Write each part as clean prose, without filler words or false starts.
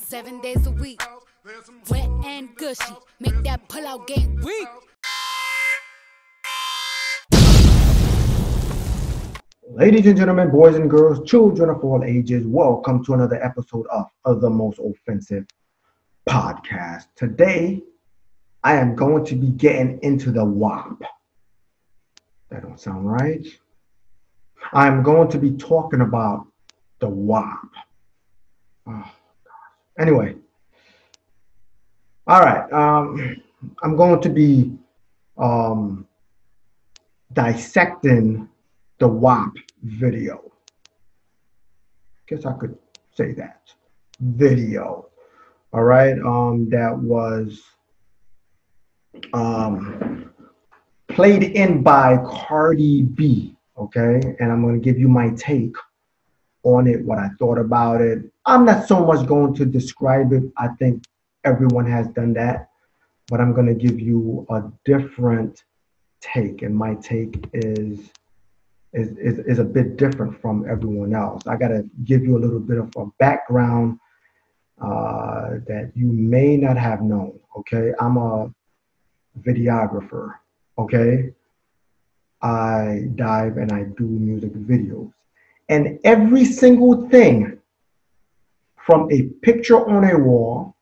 7 days a week. Wet and gushy, make that pull-out game weak. Ladies and gentlemen, boys and girls, children of all ages, welcome to another episode of the Most Offensive Podcast. Today, I am going to be getting into the W.A.P. That don't sound right. I'm going to be talking about the W.A.P. Oh, gosh. Anyway, all right. I'm going to be dissecting the W.A.P video. Guess I could say that. Video. All right. That was played in by CardiB. Okay. And I'm going to give you my take on it, what I thought about it. I'm not so much going to describe it. I think everyone has done that. But I'm going to give you a different take. And my take is a bit different from everyone else. I got to give you a little bit of a background that you may not have known, okay? I'm a videographer, okay? I dive and I do music videos. And every single thing from a picture on a wall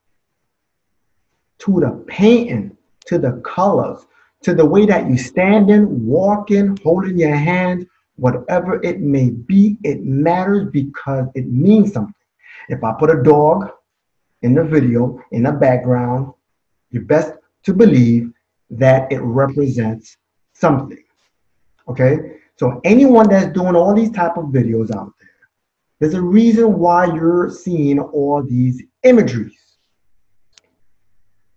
to the painting, to the colors, to the way that you standing, walking, holding your hand, whatever it may be, it matters because it means something. If I put a dog in the video, in the background, you're best to believe that it represents something, okay? So anyone that's doing all these type of videos out there, there's a reason why you're seeing all these imageries.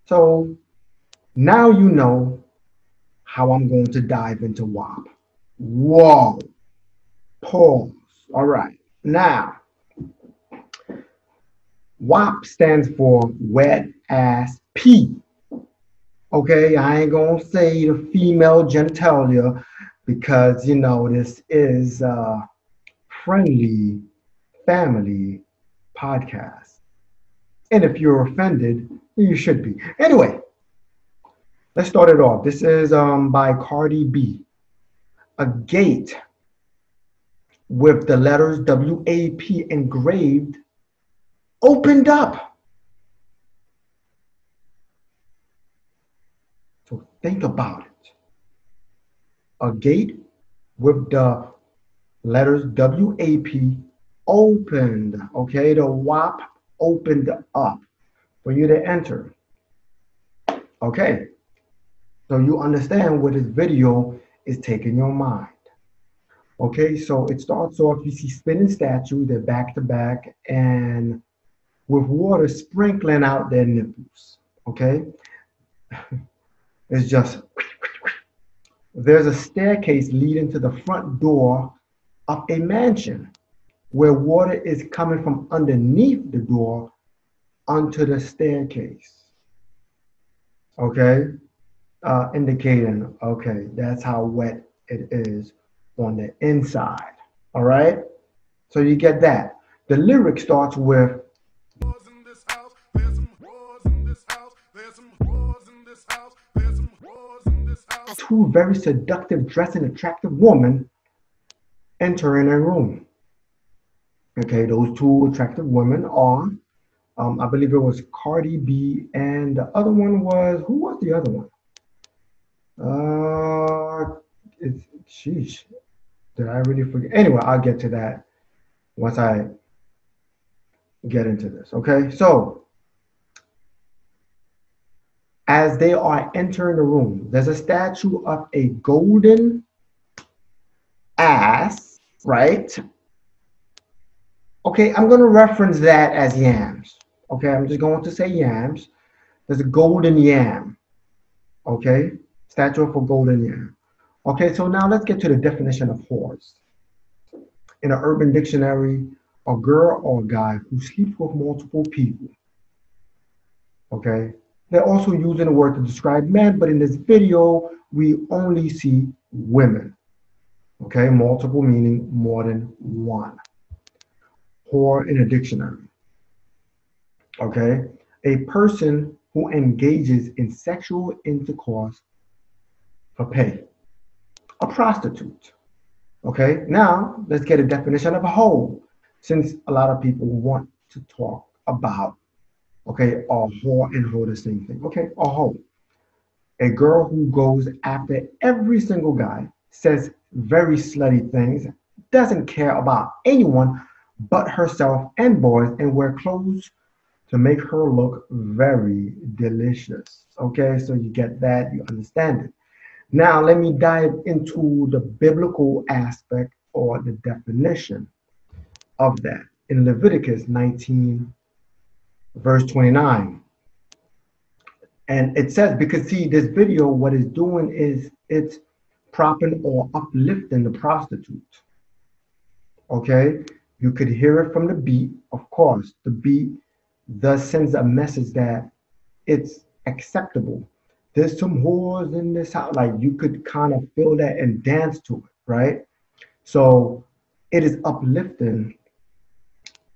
So now you know how I'm going to dive into W.A.P. Whoa. Pause. All right. Now, W.A.P stands for wet ass P. Okay, I ain't gonna say the female genitalia because, you know, this is a friendly family podcast. And if you're offended, you should be. Anyway, let's start it off. This is by CardiB. A gate with the letters W.A.P engraved opened up. So think about it. A gate with the letters W.A.P opened. Okay, the W.A.P opened up for you to enter. Okay, so you understand where this video is taking your mind. Okay, so it starts off, you see spinning statues, they're back to back, and with water sprinkling out their nipples. Okay, it's just, there's a staircase leading to the front door of a mansion where water is coming from underneath the door onto the staircase. Okay, indicating, okay, that's how wet it is on the inside. All right, so you get that. The lyric starts with two very seductive, dressing, attractive women entering a room. Okay, those two attractive women are, I believe it was CardiB, and the other one was, who was the other one? Sheesh. Did I really forget? Anyway, I'll get to that once I get into this. Okay, so as they are entering the room, there's a statue of a golden ass, right? Okay, I'm going to reference that as yams. Okay, I'm just going to say yams. There's a golden yam. Okay, statue of a golden yam. Okay, so now let's get to the definition of whores. In an urban dictionary, a girl or a guy who sleeps with multiple people. Okay, they're also using the word to describe men, but in this video, we only see women. Okay, multiple meaning more than one. Whore in a dictionary. Okay, a person who engages in sexual intercourse for pay, a prostitute. Okay, now let's get a definition of a hoe, since a lot of people want to talk about, okay, a whore and hoe the same thing. Okay, a hoe, a girl who goes after every single guy, says very slutty things, doesn't care about anyone but herself and boys, and wear clothes to make her look very delicious. Okay, so you get that, you understand it. Now, let me dive into the biblical aspect or the definition of that. In Leviticus 19, verse 29. And it says, because see, this video, what it's doing is it's propping or uplifting the prostitute. Okay? You could hear it from the beat. Of course, the beat thus sends a message that it's acceptable. There's some whores in this house. Like you could kind of feel that and dance to it, right? So it is uplifting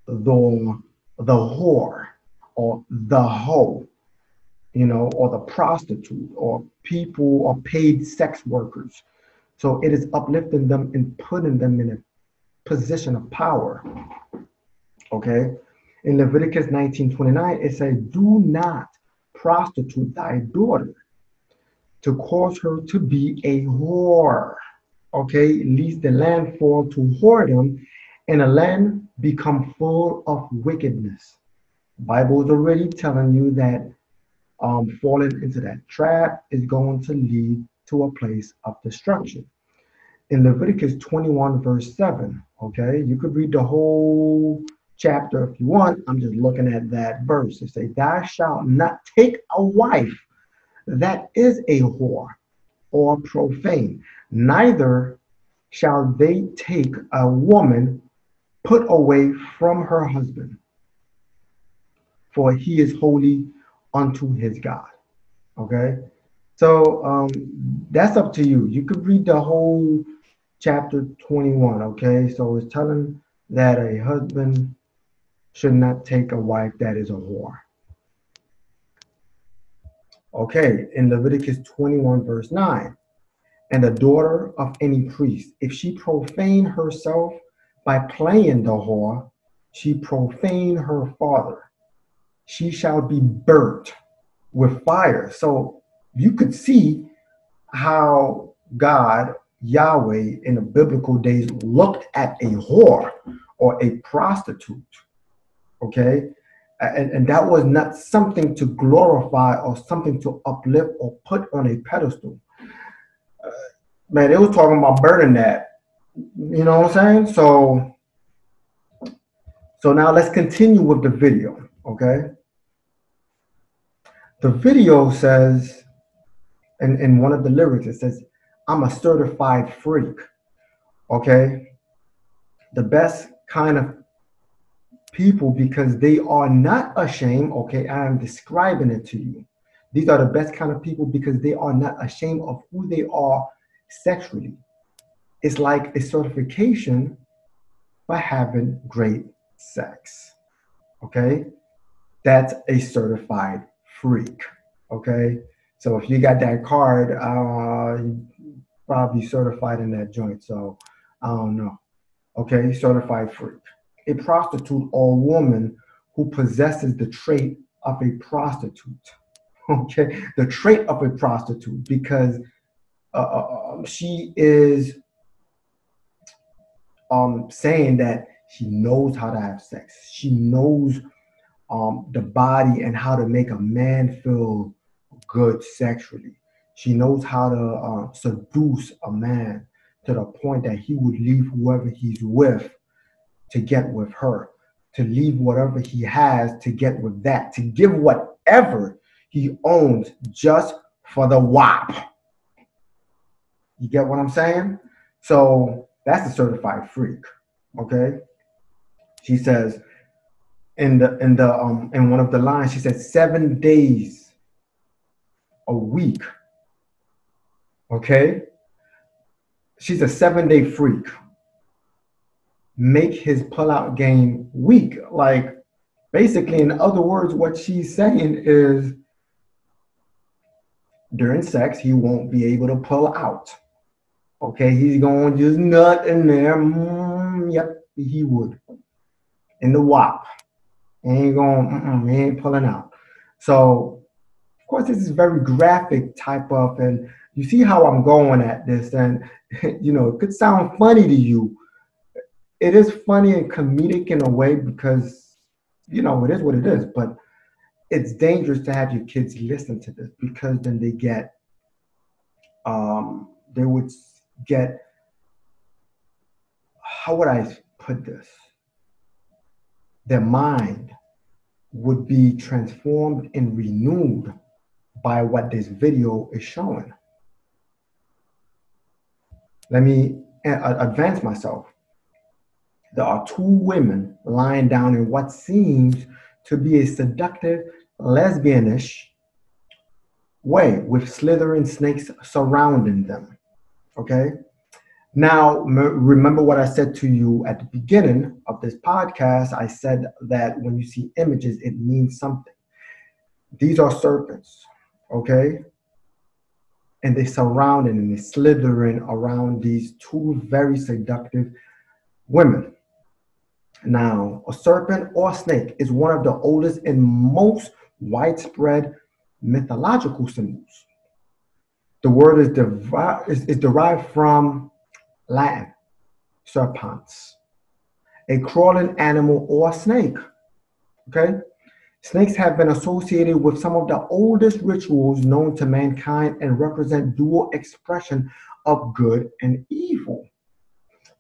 the the whore or the hoe, you know, or the prostitute or people or paid sex workers. So it is uplifting them and putting them in a position of power. Okay. In Leviticus 19:29, it says, do not prostitute thy daughter to cause her to be a whore. Okay, lest the land fall to whoredom and the land become full of wickedness. Bible is already telling you that falling into that trap is going to lead to a place of destruction. In Leviticus 21, verse 7, okay, you could read the whole chapter if you want. I'm just looking at that verse. It says, thou shalt not take a wife that is a whore or profane, neither shall they take a woman put away from her husband, for he is holy unto his God. Okay, so that's up to you. You could read the whole chapter 21. Okay, so it's telling that a husband should not take a wife that is a whore. Okay, in Leviticus 21, verse 9, and the daughter of any priest, if she profane herself by playing the whore, she profane her father. She shall be burnt with fire. So you could see how God, Yahweh, in the biblical days looked at a whore or a prostitute. Okay. And that was not something to glorify or something to uplift or put on a pedestal. Man, they was talking about burning that. You know what I'm saying? So now let's continue with the video. Okay. The video says, in one of the lyrics, it says, I'm a certified freak. Okay. The best kind of people, because they are not ashamed. Okay. I am describing it to you. These are the best kind of people because they are not ashamed of who they are sexually. It's like a certification for having great sex. Okay. That's a certified freak. Okay. So if you got that card, you probably certified in that joint. So I don't know. Okay. Certified freak. A prostitute or woman who possesses the trait of a prostitute. Okay. The trait of a prostitute, because she is saying that she knows how to have sex. She knows the body and how to make a man feel good sexually. She knows how to seduce a man to the point that he would leave whoever he's with to get with her, to leave whatever he has to get with that, to give whatever he owns just for the W.A.P. You get what I'm saying? So that's a certified freak. Okay. She says in one of the lines, she says 7 days a week. Okay. She's a 7-day freak. Make his pullout game weak. Like, Basically, in other words, what she's saying is during sex, he won't be able to pull out. Okay, he's going to just nut in there. Yep, he would. In the WAP. He ain't going, he ain't pulling out. So, of course, this is very graphic type of, and you see how I'm going at this, and, you know, it could sound funny to you. It is funny and comedic in a way because, you know, it is what it is, but it's dangerous to have your kids listen to this because then they would get, how would I put this? Their mind would be transformed and renewed by what this video is showing. Let me advance myself. There are two women lying down in what seems to be a seductive, lesbianish way with slithering snakes surrounding them. Okay? Now, remember what I said to you at the beginning of this podcast. I said that when you see images, it means something. These are serpents, okay? And they surrounding and they slithering around these two very seductive women. Now, a serpent or snake is one of the oldest and most widespread mythological symbols. The word is derived from Latin, serpens, a crawling animal or snake. Okay? Snakes have been associated with some of the oldest rituals known to mankind and represent dual expression of good and evil.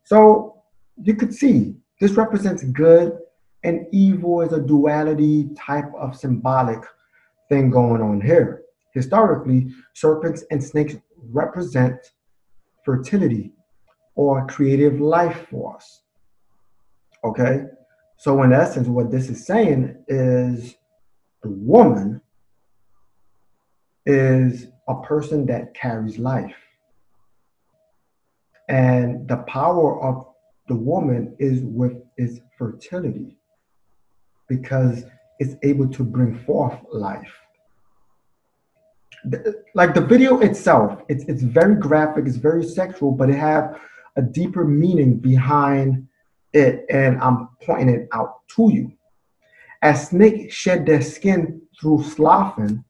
So you could see this represents good and evil as a duality type of symbolic thing going on here. Historically, serpents and snakes represent fertility or creative life force. Okay? So in essence, what this is saying is the woman is a person that carries life. And the power of the woman is with its fertility because it's able to bring forth life. Like the video itself, it's very graphic, it's very sexual, but it have a deeper meaning behind it, and I'm pointing it out to you. As snakes shed their skin through sloughing,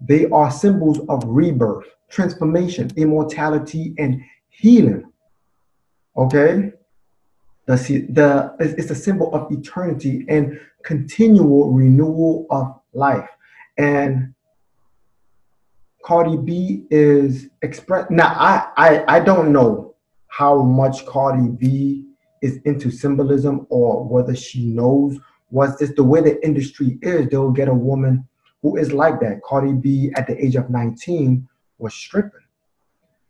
they are symbols of rebirth, transformation, immortality, and healing. Okay? It's a symbol of eternity and continual renewal of life. And CardiB is express. Now, I don't know how much CardiB is into symbolism or whether she knows what's this. The way the industry is, they'll get a woman who is like that. CardiB at the age of 19 was stripping.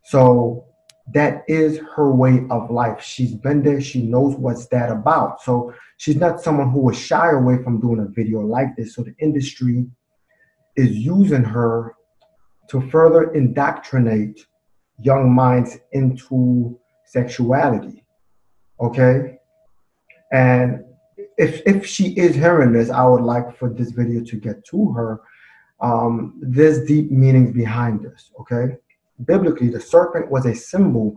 So that is her way of life. She's been there. She knows what's that about. So she's not someone who will shy away from doing a video like this. So the industry is using her to further indoctrinate young minds into sexuality. Okay? And if she is hearing this, I would like for this video to get to her. There's deep meanings behind this, okay? Biblically, the serpent was a symbol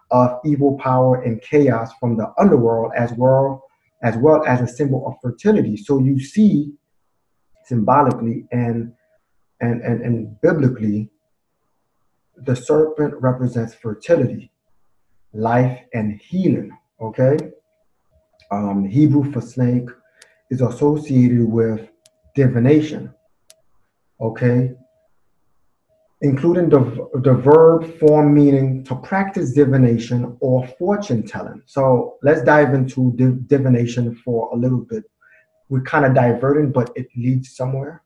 of evil power and chaos from the underworld as well as a symbol of fertility. So you see symbolically and biblically, the serpent represents fertility, life, and healing, okay? Hebrew for snake is associated with divination, okay? Including the verb form meaning to practice divination or fortune telling. So let's dive into divination for a little bit. We're kind of diverting, but it leads somewhere.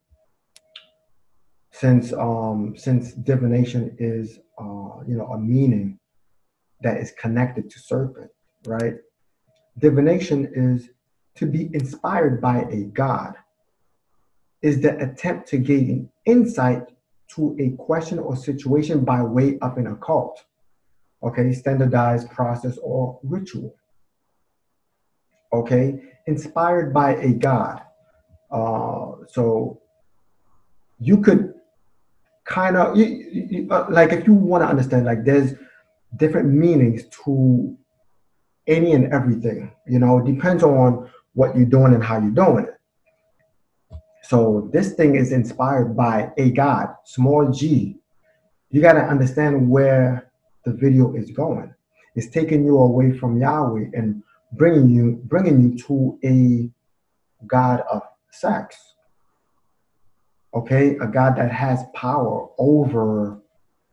Since divination is a meaning that is connected to serpent, right? Divination is to be inspired by a god. Is the attempt to gain insight to a question or situation by way of an occult, okay, standardized process or ritual, okay, inspired by a god. So you could kind of, like, if you want to understand, like, there's different meanings to any and everything. You know, it depends on what you're doing and how you're doing it. So this thing is inspired by a God, small g. You got to understand where the video is going. It's taking you away from Yahweh and bringing you to a God of sex. Okay, a God that has power over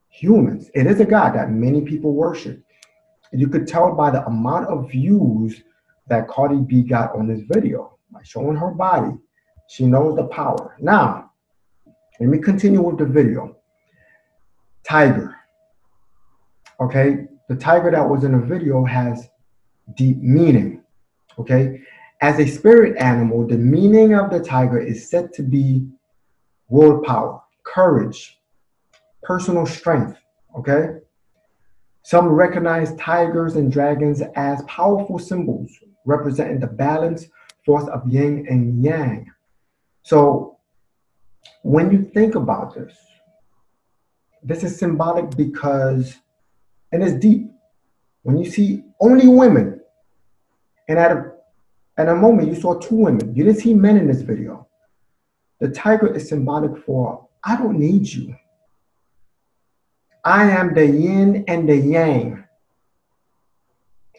humans. It is a God that many people worship. You could tell by the amount of views that CardiB got on this video by showing her body. She knows the power. Now, let me continue with the video. Tiger. Okay, the tiger that was in the video has deep meaning. Okay, as a spirit animal, the meaning of the tiger is said to be willpower, courage, personal strength. Okay, some recognize tigers and dragons as powerful symbols representing the balance force of yin and yang. So when you think about this, this is symbolic because, and it's deep. When you see only women, and at a moment you saw two women, you didn't see men in this video. The tiger is symbolic for, I don't need you. I am the yin and the yang.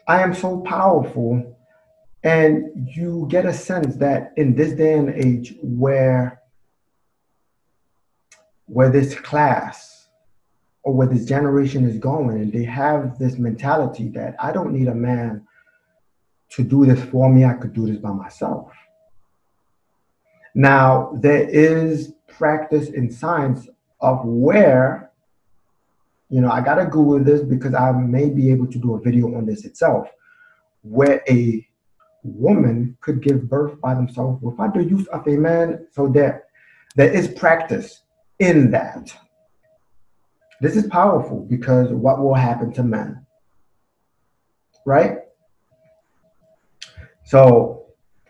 I am so powerful. And you get a sense that in this day and age where this class or where this generation is going, and they have this mentality that I don't need a man to do this for me, I could do this by myself. Now, there is practice in science of where, you know, I got to Google this because I may be able to do a video on this itself, where a woman could give birth by themselves without the use of a man. So there is practice in that. This is powerful because what will happen to men, right? So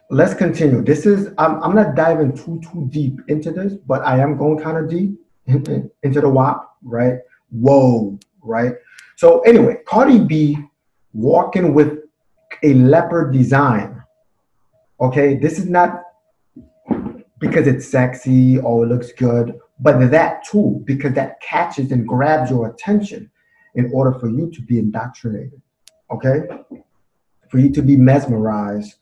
let's continue. This is, I'm not diving too deep into this, but I am going kind of deep into the W.A.P, right? Whoa, right? So anyway, CardiB walking with a leopard design. Okay, this is not because it's sexy or it looks good, but that too, because that catches and grabs your attention in order for you to be indoctrinated. Okay, for you to be mesmerized.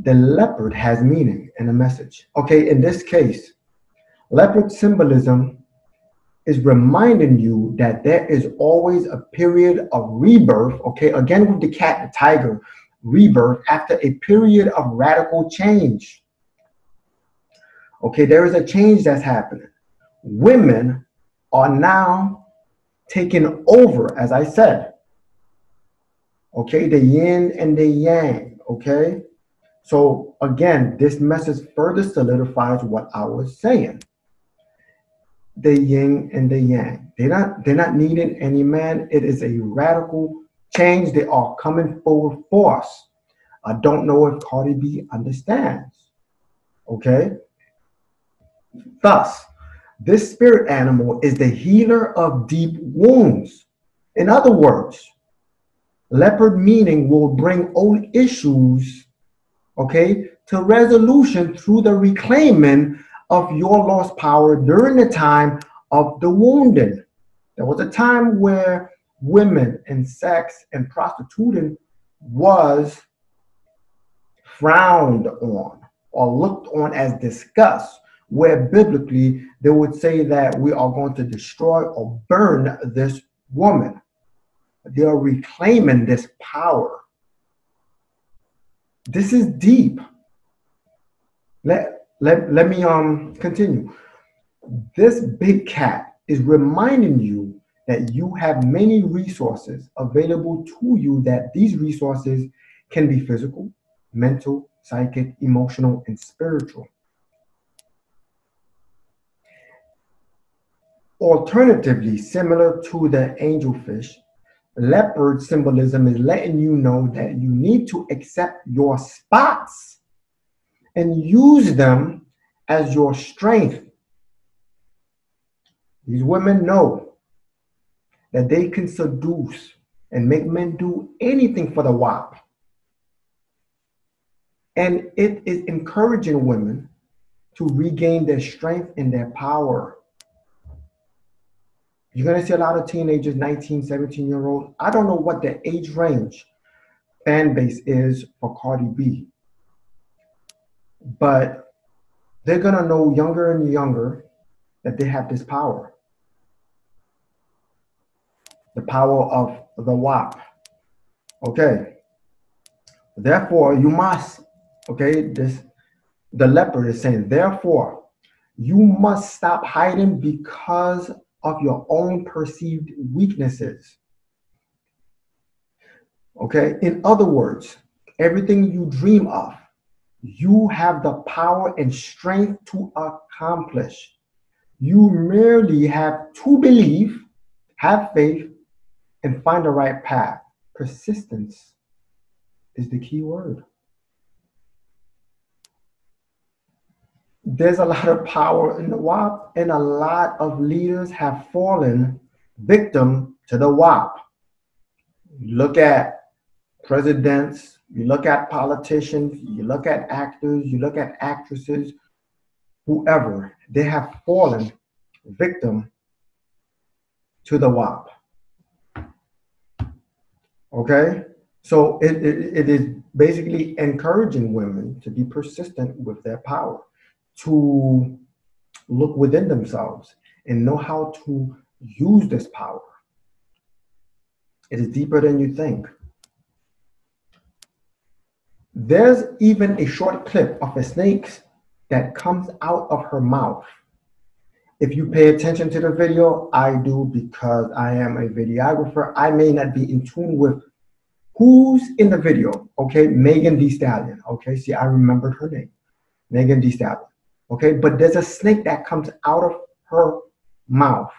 The leopard has meaning and a message. Okay, in this case, leopard symbolism is reminding you that there is always a period of rebirth. Okay, again with the cat and tiger, rebirth after a period of radical change. Okay, there is a change that's happening. Women are now taking over, as I said. Okay, the yin and the yang. Okay, so again, this message further solidifies what I was saying. The yin and the yang. They're not needing any man. It is a radical change. They are coming forward force. I don't know if CardiB understands. Okay. Thus, this spirit animal is the healer of deep wounds. In other words, leopard meaning will bring old issues, okay, to resolution through the reclaiming of your lost power during the time of the wounding. There was a time where women and sex and prostituting was frowned on or looked on as disgust, where biblically they would say that we are going to destroy or burn this woman. They are reclaiming this power. This is deep. Let me continue. This big cat is reminding you that you have many resources available to you, that these resources can be physical, mental, psychic, emotional, and spiritual. Alternatively, similar to the angelfish, leopard symbolism is letting you know that you need to accept your spots and use them as your strength. These women know that they can seduce and make men do anything for the W.A.P. And it is encouraging women to regain their strength and their power. You're going to see a lot of teenagers, 19, 17-year-olds. I don't know what the age range fan base is for CardiB, but they're going to know younger and younger that they have this power. The power of the W.A.P. Okay. Therefore, you must, okay, the Leopard is saying, therefore, you must stop hiding because of your own perceived weaknesses. Okay, in other words, everything you dream of, you have the power and strength to accomplish. You merely have to believe, have faith, and find the right path. Persistence is the key word. There's a lot of power in the W.A.P, and a lot of leaders have fallen victim to the W.A.P. Look at presidents, you look at politicians, you look at actors, you look at actresses, whoever, they have fallen victim to the W.A.P. Okay? So it is basically encouraging women to be persistent with their power, to look within themselves and know how to use this power. It is deeper than you think. There's even a short clip of a snake that comes out of her mouth. If you pay attention to the video, I do because I am a videographer. I may not be in tune with who's in the video. Okay, Megan Thee Stallion. Okay, see, I remembered her name, Megan Thee Stallion. Okay, but there's a snake that comes out of her mouth.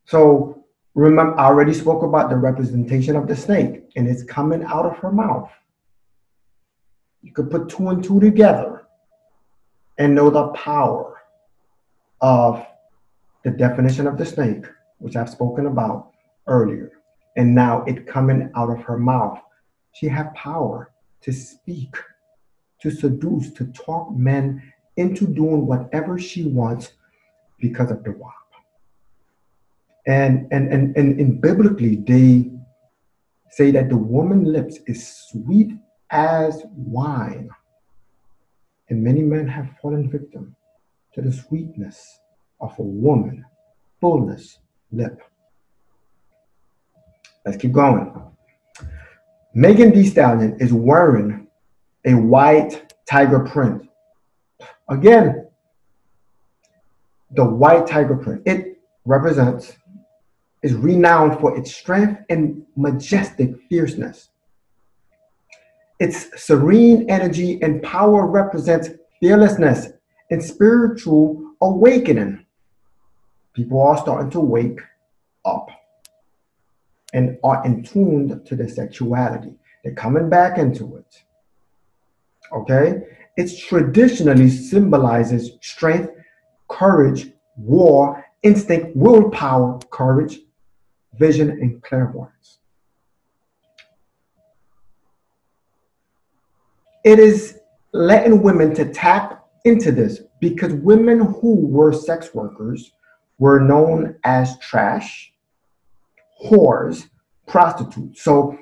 So remember, I already spoke about the representation of the snake, and it's coming out of her mouth. You could put two and two together and know the power of the definition of the snake, which I've spoken about earlier. And now it coming out of her mouth. She has power to speak, to seduce, to talk men into doing whatever she wants because of the W.A.P. And biblically, they say that the woman's lips is sweet as wine. And many men have fallen victim to the sweetness of a woman, fullness lip. Let's keep going. Megan Thee Stallion is wearing a white tiger print. Again, the white tiger print, it represents, is renowned for its strength and majestic fierceness. Its serene energy and power represents fearlessness and spiritual awakening. People are starting to wake up and are in tune to their sexuality. They're coming back into it. Okay? It traditionally symbolizes strength, courage, war, instinct, willpower, courage, vision, and clairvoyance. It is letting women to tap into this because women who were sex workers were known as trash, whores, prostitutes. So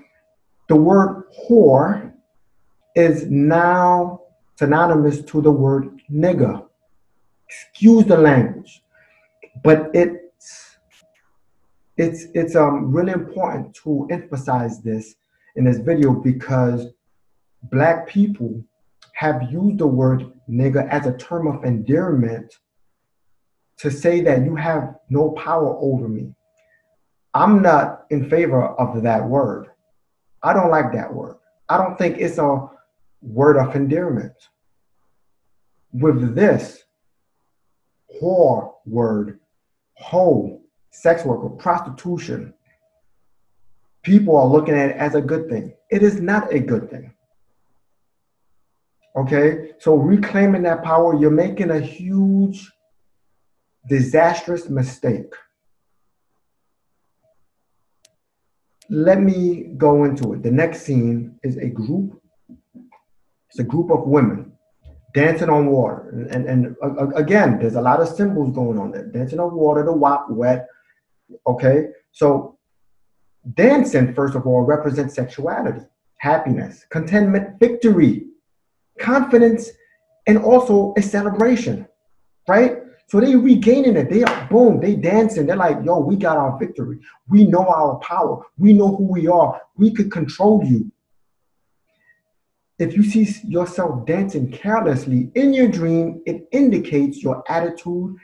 the word whore is now synonymous to the word nigger. Excuse the language, but it's really important to emphasize this in this video because Black people have used the word nigger as a term of endearment to say that you have no power over me. I'm not in favor of that word. I don't like that word. I don't think it's a word of endearment. With this whore word, hoe, sex worker, prostitution, people are looking at it as a good thing. It is not a good thing. Okay, so reclaiming that power, you're making a huge, disastrous mistake. Let me go into it. The next scene is a group. It's a group of women dancing on water. And again, there's a lot of symbols going on there. Dancing on water, the W.A.P, wet. Okay, so dancing, first of all, represents sexuality, happiness, contentment, victory, confidence, and also a celebration, right? So they regaining it. They are, boom, they dancing. They're like, yo, we got our victory. We know our power. We know who we are. We could control you. If you see yourself dancing carelessly in your dream, it indicates your attitude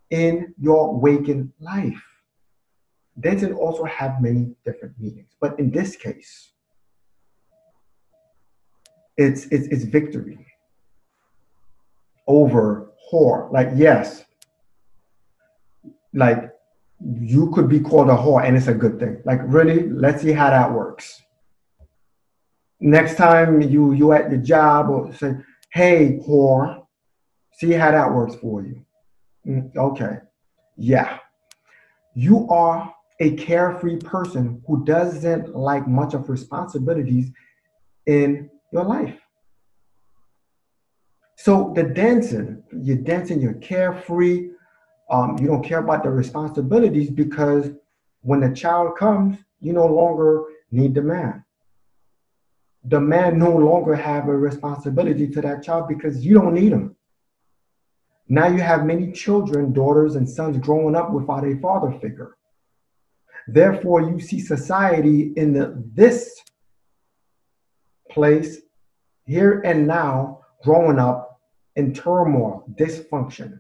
in your waking life. Dancing also have many different meanings, but in this case, it's victory over whore. Like, yes, like you could be called a whore and it's a good thing. Like, really, let's see how that works. Next time you at your job or say, hey, whore, see how that works for you. Okay, yeah. You are a carefree person who doesn't like much of responsibilities in your life. So the dancing, you're carefree. You don't care about the responsibilities because when the child comes, you no longer need the man. The man no longer have a responsibility to that child because you don't need him. Now you have many children, daughters and sons growing up without a father figure. Therefore, you see society in this place here and now growing up in turmoil, dysfunction.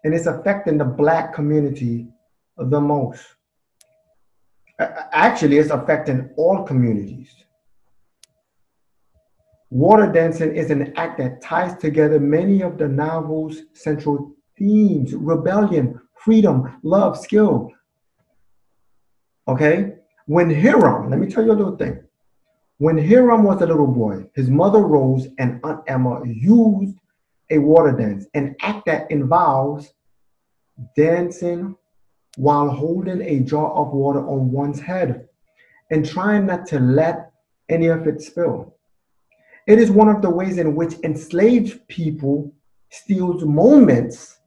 And it's affecting the Black community the most. Actually, it's affecting all communities. Water dancing is an act that ties together many of the novel's central themes: rebellion, freedom, love, skill. Okay? When Hiram, let me tell you a little thing. When Hiram was a little boy, his mother Rose and Aunt Emma used a water dance, an act that involves dancing while holding a jar of water on one's head and trying not to let any of it spill. It is one of the ways in which enslaved people steals moments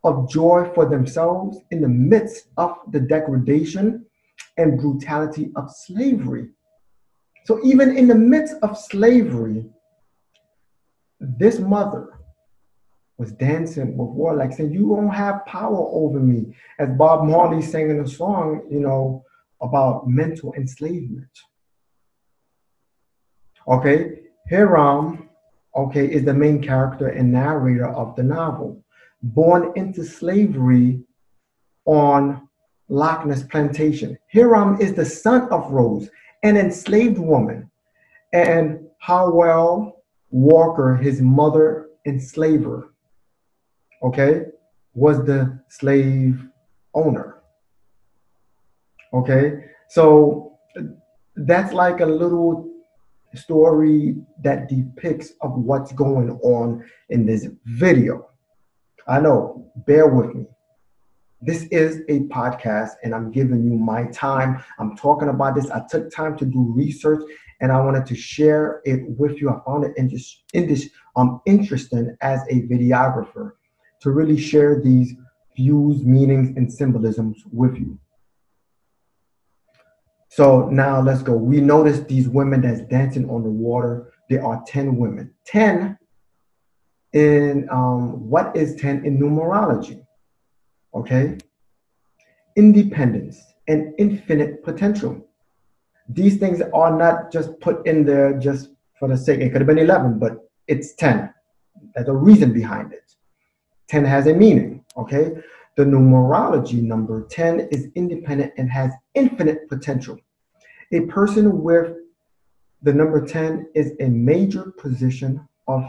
of joy for themselves in the midst of the degradation and brutality of slavery. So even in the midst of slavery, this mother was dancing with water, like saying, you don't have power over me. As Bob Marley sang in a song, about mental enslavement. Okay, Hiram, okay, is the main character and narrator of the novel. Born into slavery on Loch Ness Plantation, Hiram is the son of Rose, an enslaved woman, and Howell Walker, his mother enslaver, okay, was the slave owner. Okay, so that's like a little story that depicts of what's going on in this video. I know, bear with me. This is a podcast and I'm giving you my time. I'm talking about this. I took time to do research and I wanted to share it with you. I found it interesting as a videographer to really share these views, meanings, and symbolisms with you. So now let's go. We notice these women that's dancing on the water. There are 10 women. 10 in, what is 10 in numerology? Okay? Independence and infinite potential. These things are not just put in there just for the sake. It could have been 11, but it's 10. There's a reason behind it. 10 has a meaning, okay? The numerology number 10 is independent and has infinite potential. A person with the number 10 is a major position of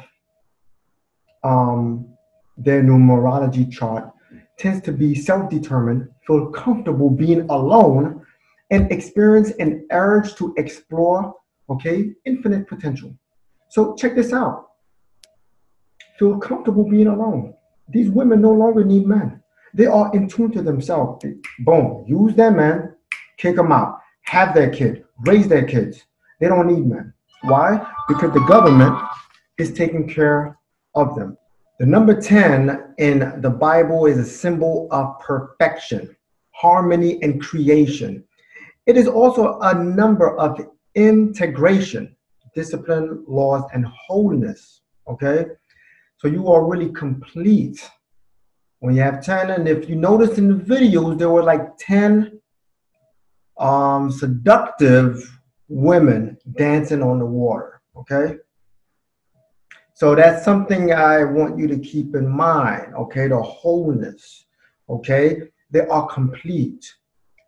their numerology chart, tends to be self-determined, feel comfortable being alone, and experience an urge to explore, okay, infinite potential. So check this out. feel comfortable being alone. These women no longer need men. They are in tune to themselves. Boom, use their men, kick them out, have their kid, raise their kids. They don't need men. Why? Because the government is taking care of them. The number 10 in the Bible is a symbol of perfection, harmony, and creation. It is also a number of integration, discipline, laws, and wholeness. Okay? So you are really complete when you have 10. And if you notice in the videos, there were like 10 seductive women dancing on the water. Okay? So that's something I want you to keep in mind. Okay? The wholeness. Okay? They are complete.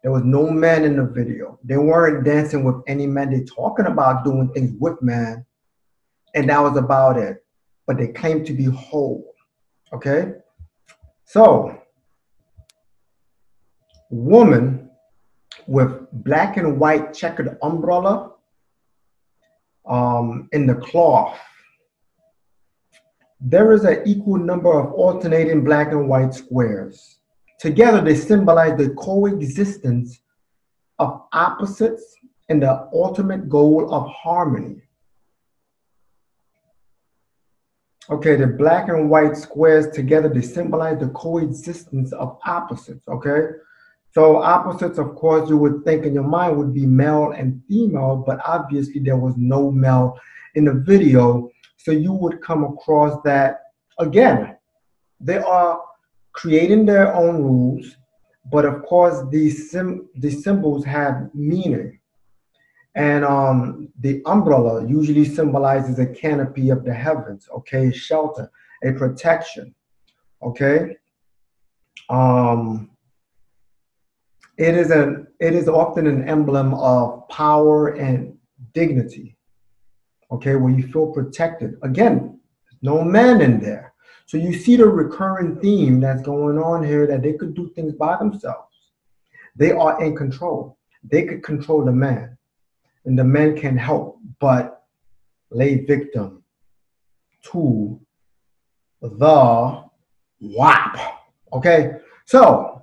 There was no man in the video. They weren't dancing with any man. They're talking about doing things with man. And that was about it. But they claim to be whole. Okay? So, woman with black and white checkered umbrella in the cloth. There is an equal number of alternating black and white squares. Together, they symbolize the coexistence of opposites and the ultimate goal of harmony. Okay, the black and white squares together, they symbolize the coexistence of opposites, okay? So opposites, of course, you would think in your mind would be male and female, but obviously there was no male in the video. So you would come across that, again, they are creating their own rules, but of course these symbols have meaning. And the umbrella usually symbolizes a canopy of the heavens, okay, shelter, a protection, okay. It is often an emblem of power and dignity, okay, where you feel protected. Again, there's no man in there. So you see the recurring theme that's going on here, that they could do things by themselves. They are in control. They could control the man, and the man can help but lay victim to the W.A.P. Okay, so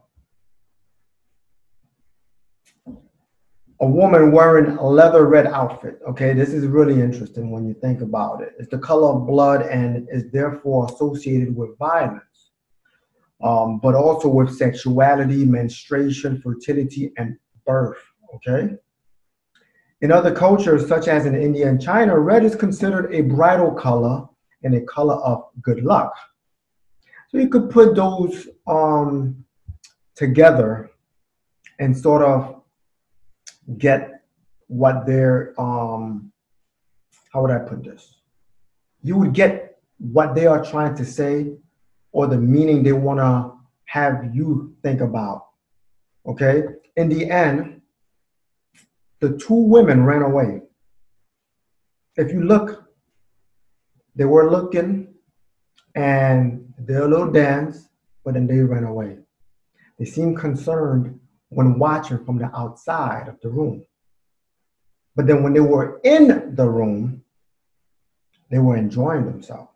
a woman wearing a leather red outfit. Okay, this is really interesting when you think about it. It's the color of blood and is therefore associated with violence, but also with sexuality, menstruation, fertility, and birth. Okay. In other cultures, such as in India and China, red is considered a bridal color and a color of good luck. So you could put those together and sort of get what they're, how would I put this? You would get what they are trying to say, or the meaning they want to have you think about, okay? In the end, the two women ran away. If you look, they were looking and did a little dance, but then they ran away. They seemed concerned when watching from the outside of the room. But then when they were in the room, they were enjoying themselves.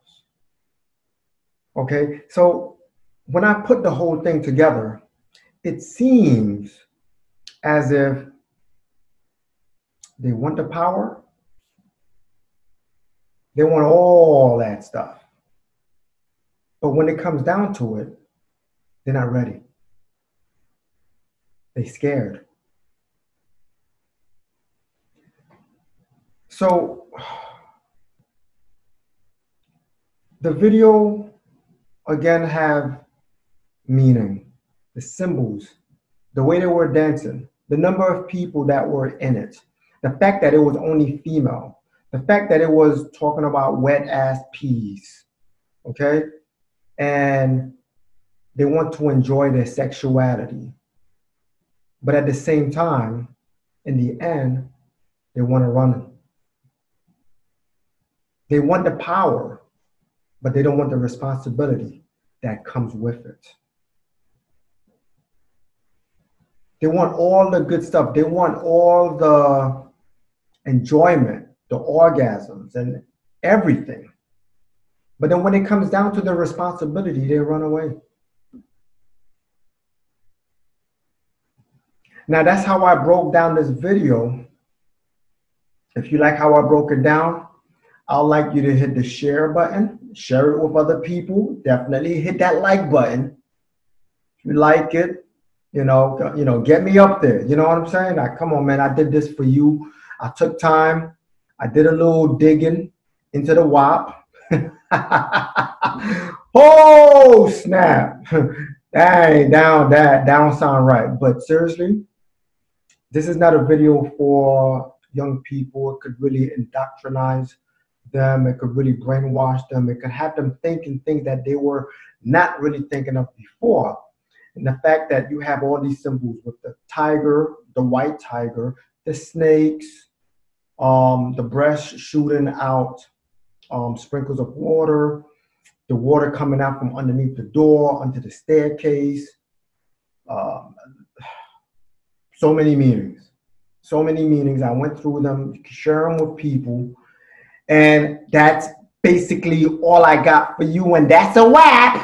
Okay, so when I put the whole thing together, it seems as if they want the power, they want all that stuff. But when it comes down to it, they're not ready. They're scared. So the video again have meaning, the symbols, the way they were dancing, the number of people that were in it, the fact that it was only female, the fact that it was talking about wet ass peas, okay? And they want to enjoy their sexuality. But at the same time, in the end, they want to run. They want the power, but they don't want the responsibility that comes with it. They want all the good stuff. They want all the enjoyment, the orgasms, and everything. But then when it comes down to the responsibility, they run away. Now that's how I broke down this video. If you like how I broke it down, I'd like you to hit the share button, share it with other people. Definitely hit that like button. If you like it, get me up there. You know what I'm saying? Like, come on, man, I did this for you. I took time. I did a little digging into the W.A.P. Oh, snap. Dang, down sound right. But seriously, this is not a video for young people. It could really indoctrinize them. It could really brainwash them. It could have them thinking things that they were not really thinking of before. And the fact that you have all these symbols with the tiger, the white tiger, the snakes, the breast shooting out sprinkles of water, the water coming out from underneath the door, onto the staircase. So many meanings. So many meanings. I went through them, share them with people. And that's basically all I got for you. And that's a W.A.P.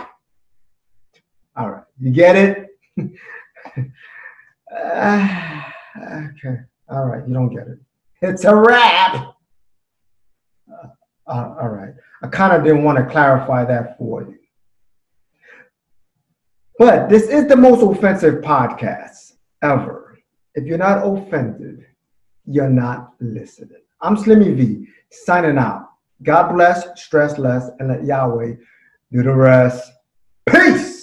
All right. You get it? Okay. All right. You don't get it. It's a wrap. All right. I kind of didn't want to clarify that for you. But this is the most offensive podcast ever. If you're not offended, you're not listening. I'm Slimmy V, signing out. God bless, stress less, and let Yahweh do the rest. Peace!